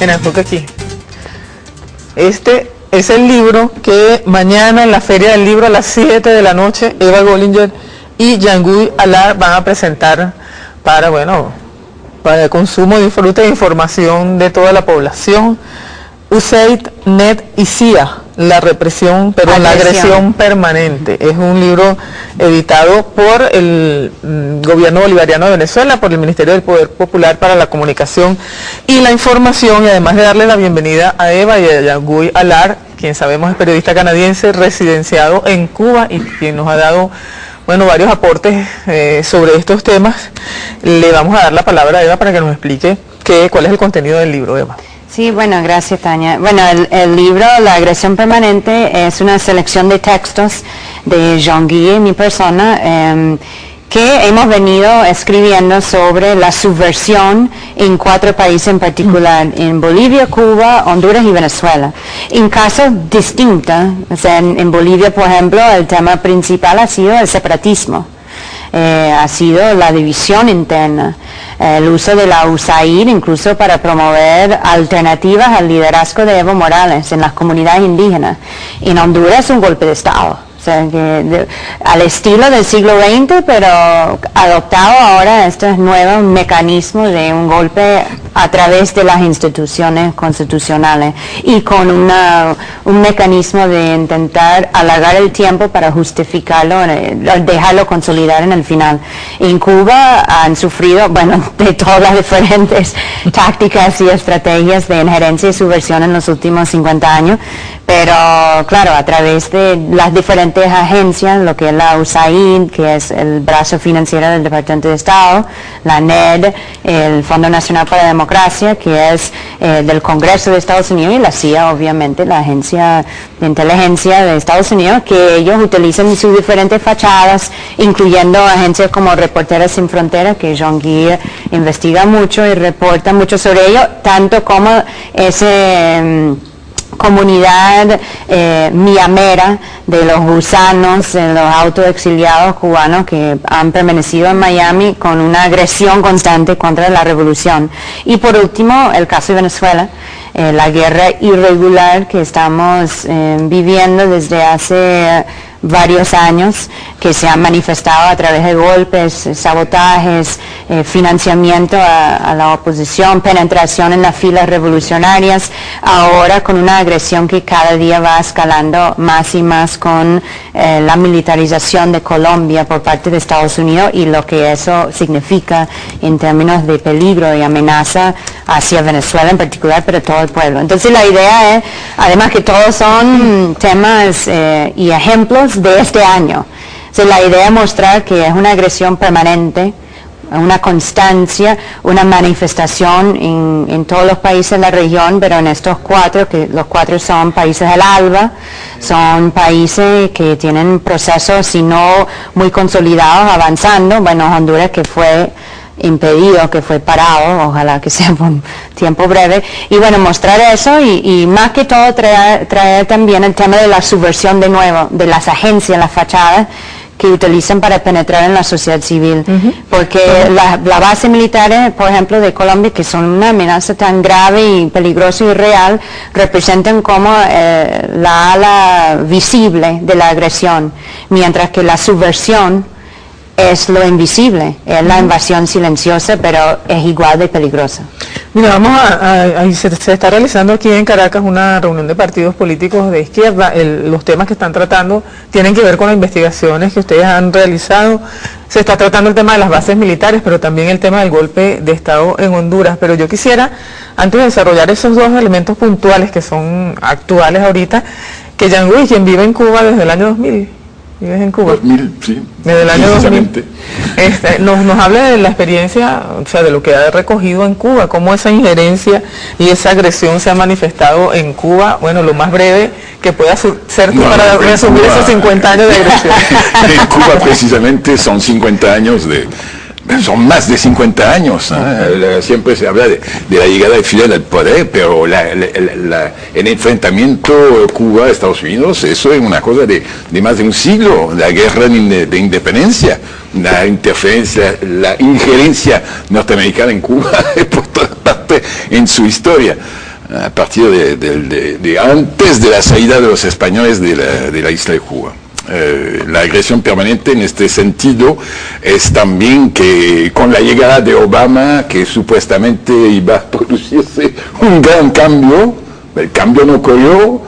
Elena, toca aquí. Este es el libro que mañana en la Feria del Libro a las 7 de la noche Eva Gollinger y Jean-Guy Allard van a presentar para el consumo, disfrute de información de toda la población. USAID, NET y CIA, la agresión permanente. Es un libro editado por el gobierno bolivariano de Venezuela, por el Ministerio del Poder Popular para la Comunicación y la Información, y además de darle la bienvenida a Eva y a Jean-Guy Allard, quien sabemos es periodista canadiense residenciado en Cuba y quien nos ha dado varios aportes sobre estos temas. Le vamos a dar la palabra a Eva para que nos explique cuál es el contenido del libro, Eva. Sí, bueno, gracias, Tania. Bueno, el libro La agresión permanente es una selección de textos de Jean-Guy y mi persona que hemos venido escribiendo sobre la subversión en 4 países en particular, en Bolivia, Cuba, Honduras y Venezuela. En casos distintos, o sea, en Bolivia, por ejemplo, el tema principal ha sido el separatismo. Ha sido la división interna, el uso de la USAID incluso para promover alternativas al liderazgo de Evo Morales en las comunidades indígenas. En Honduras un golpe de Estado, o sea, al estilo del siglo XX, pero adoptado ahora estos nuevos mecanismos de un golpe a través de las instituciones constitucionales y con un mecanismo de intentar alargar el tiempo para justificarlo, dejarlo consolidar en el final. En Cuba han sufrido, de todas las diferentes tácticas y estrategias de injerencia y subversión en los últimos 50 años, pero claro, a través de las diferentes agencias, lo que es la USAID, que es el brazo financiero del Departamento de Estado, la NED, el Fondo Nacional para la Democracia, que es del Congreso de Estados Unidos, y la CIA, obviamente, la agencia de inteligencia de Estados Unidos, que ellos utilizan sus diferentes fachadas, incluyendo agencias como Reporteros Sin Fronteras, que Jean-Guy investiga mucho y reporta mucho sobre ello, tanto como ese comunidad miamera de los gusanos, de los autoexiliados cubanos que han permanecido en Miami con una agresión constante contra la revolución. Y por último, el caso de Venezuela, la guerra irregular que estamos viviendo desde hace varios años, que se han manifestado a través de golpes, sabotajes, financiamiento a la oposición, penetración en las filas revolucionarias, ahora con una agresión que cada día va escalando más y más con la militarización de Colombia por parte de Estados Unidos y lo que eso significa en términos de peligro y amenaza hacia Venezuela en particular, pero todo el pueblo. Entonces la idea es, además que todos son temas y ejemplos de este año. La idea es mostrar que es una agresión permanente, una constancia, una manifestación en todos los países de la región, pero en estos 4, que los 4 son países del ALBA, son países que tienen procesos, si no muy consolidados, avanzando. Honduras, que fue impedido, que fue parado, ojalá que sea por un tiempo breve, y mostrar eso y más que todo traer también el tema de la subversión de nuevo, de las agencias, las fachadas que utilizan para penetrar en la sociedad civil, porque la base militar, por ejemplo, de Colombia, que son una amenaza tan grave y peligrosa y real, representan como la ala visible de la agresión, mientras que la subversión es lo invisible, es la invasión silenciosa, pero es igual de peligrosa. Mira, se está realizando aquí en Caracas una reunión de partidos políticos de izquierda. Los temas que están tratando tienen que ver con las investigaciones que ustedes han realizado. Se está tratando el tema de las bases militares, pero también el tema del golpe de Estado en Honduras. Pero yo quisiera, antes de desarrollar esos 2 elementos puntuales que son actuales ahorita, que Jean-Guy, quien vive en Cuba desde el año 2000, ¿vives en Cuba? 2000, sí. Desde el año 2000. Nos hable de la experiencia, o sea, de lo que ha recogido en Cuba, cómo esa injerencia y esa agresión se ha manifestado en Cuba, lo más breve que pueda ser para resumir esos 50 años de agresión. En Cuba precisamente son 50 años son más de 50 años. Siempre se habla de la llegada de Fidel al poder, pero el enfrentamiento Cuba-Estados Unidos, eso es una cosa de más de un siglo, la guerra de independencia, la interferencia, la injerencia norteamericana en Cuba por toda parte en su historia. a partir de antes de la salida de los españoles de la isla de Cuba. La agresión permanente en este sentido es también que con la llegada de Obama, que supuestamente iba a producirse un gran cambio, el cambio no ocurrió,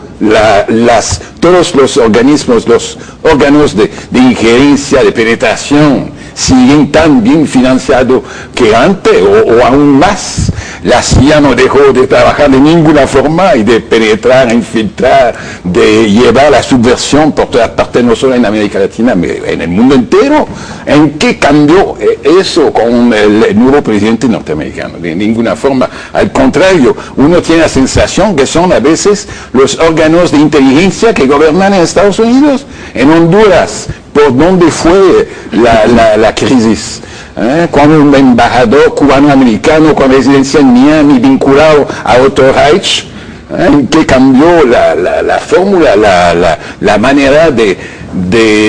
todos los organismos, los órganos de injerencia, de penetración, siguen tan bien financiados que antes o aún más. La CIA no dejó de trabajar de ninguna forma y de penetrar, infiltrar, de llevar la subversión por todas partes, no solo en América Latina, sino en el mundo entero. ¿En qué cambió eso con el nuevo presidente norteamericano? De ninguna forma. Al contrario, uno tiene la sensación que son a veces los órganos de inteligencia que gobiernan en Estados Unidos, en Honduras, por donde fue la crisis. Cuando un embajador cubano-americano con residencia en Miami vinculado a Otto Reich, que cambió la fórmula, la manera de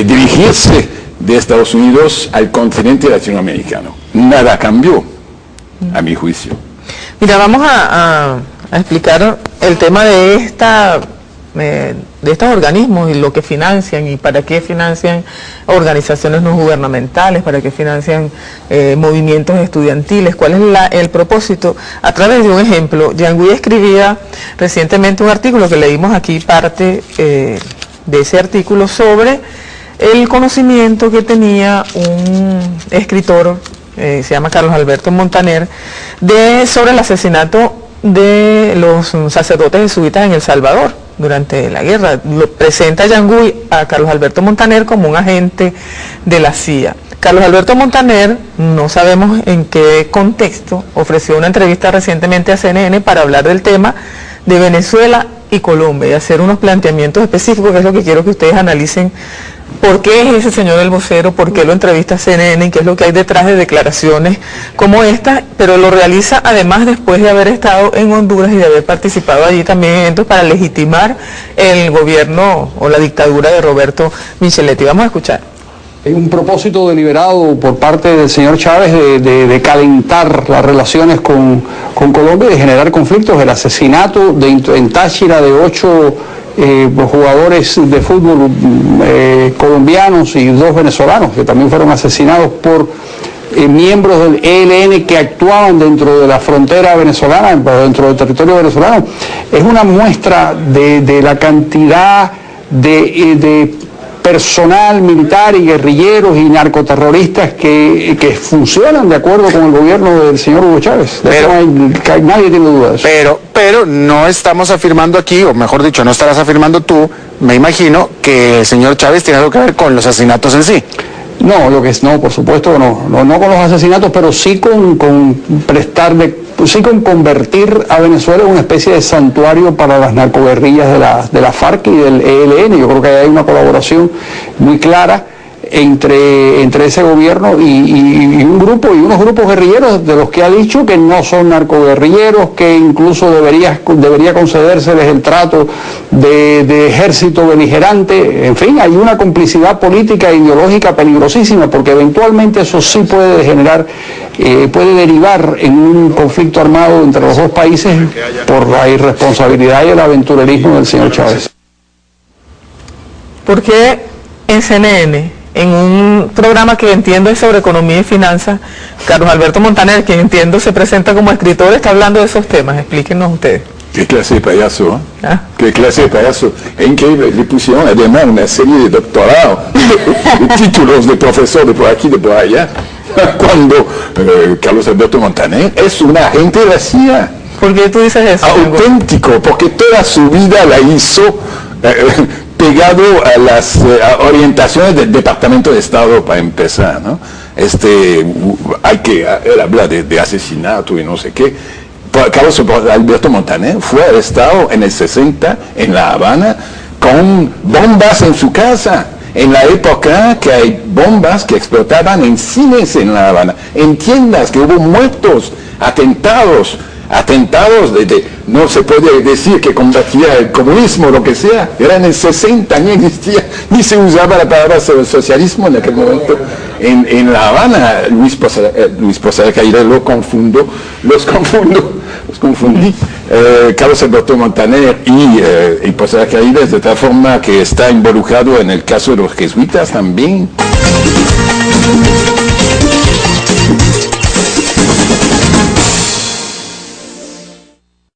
dirigirse de Estados Unidos al continente latinoamericano. Nada cambió, a mi juicio. Mira, vamos a explicar el tema de estos organismos y lo que financian y para qué financian organizaciones no gubernamentales, para qué financian movimientos estudiantiles, cuál es el propósito. A través de un ejemplo, Yanguy escribía recientemente un artículo que leímos aquí, parte de ese artículo, sobre el conocimiento que tenía un escritor, se llama Carlos Alberto Montaner, sobre el asesinato de los sacerdotes jesuitas en El Salvador durante la guerra. Lo presenta Yanguy a Carlos Alberto Montaner como un agente de la CIA. Carlos Alberto Montaner, no sabemos en qué contexto, ofreció una entrevista recientemente a CNN para hablar del tema de Venezuela y Colombia y hacer unos planteamientos específicos, que es lo que quiero que ustedes analicen. ¿Por qué es ese señor el vocero? ¿Por qué lo entrevista CNN? ¿Qué es lo que hay detrás de declaraciones como esta? Pero lo realiza además después de haber estado en Honduras y de haber participado allí también en eventos para legitimar el gobierno o la dictadura de Roberto Micheletti. Vamos a escuchar. Hay un propósito deliberado por parte del señor Chávez de calentar las relaciones con Colombia y de generar conflictos. El asesinato en Táchira de 8 jugadores de fútbol colombianos y 2 venezolanos que también fueron asesinados por miembros del ELN que actuaban dentro de la frontera venezolana, dentro del territorio venezolano, es una muestra de la cantidad de personal militar y guerrilleros y narcoterroristas que funcionan de acuerdo con el gobierno del señor Hugo Chávez. Nadie tiene dudas. Pero no estamos afirmando aquí, o mejor dicho, no estarás afirmando tú, me imagino, que el señor Chávez tiene algo que ver con los asesinatos en sí. No, por supuesto no con los asesinatos, pero sí con convertir a Venezuela en una especie de santuario para las narcoguerrillas de la FARC y del ELN. Yo creo que hay una colaboración muy clara entre ese gobierno y unos grupos guerrilleros de los que ha dicho que no son narcoguerrilleros, que incluso debería concedérseles el trato de ejército beligerante. En fin, hay una complicidad política e ideológica peligrosísima, porque eventualmente eso sí puede degenerar, puede derivar en un conflicto armado entre los dos países por la irresponsabilidad y el aventurerismo del señor Chávez. ¿Por qué en CNN, en un programa que entiendo es sobre economía y finanzas, Carlos Alberto Montaner, quien entiendo se presenta como escritor, está hablando de esos temas? Explíquenos ustedes. Qué clase de payaso, ¿eh? Qué clase de payaso. Es increíble. Le pusieron además una serie de doctorados, de títulos de profesor de por aquí, de por allá, cuando Carlos Alberto Montaner es un agente de la CIA. ¿Por qué tú dices eso? Auténtico, porque toda su vida la hizo pegado a las orientaciones del Departamento de Estado, para empezar, ¿no? Él habla de asesinato y no sé qué. Carlos Alberto Montaner fue arrestado en el 60 en La Habana con bombas en su casa, en la época que hay bombas que explotaban en cines en La Habana, en tiendas, que hubo muertos, atentados, no se puede decir que combatía el comunismo o lo que sea. Era en el 60, ni existía, ni se usaba la palabra socialismo en aquel momento. en La Habana, Luis Posada Caídas, los confundí. Carlos Alberto Montaner y Posada Caídas, de tal forma que está involucrado en el caso de los jesuitas también.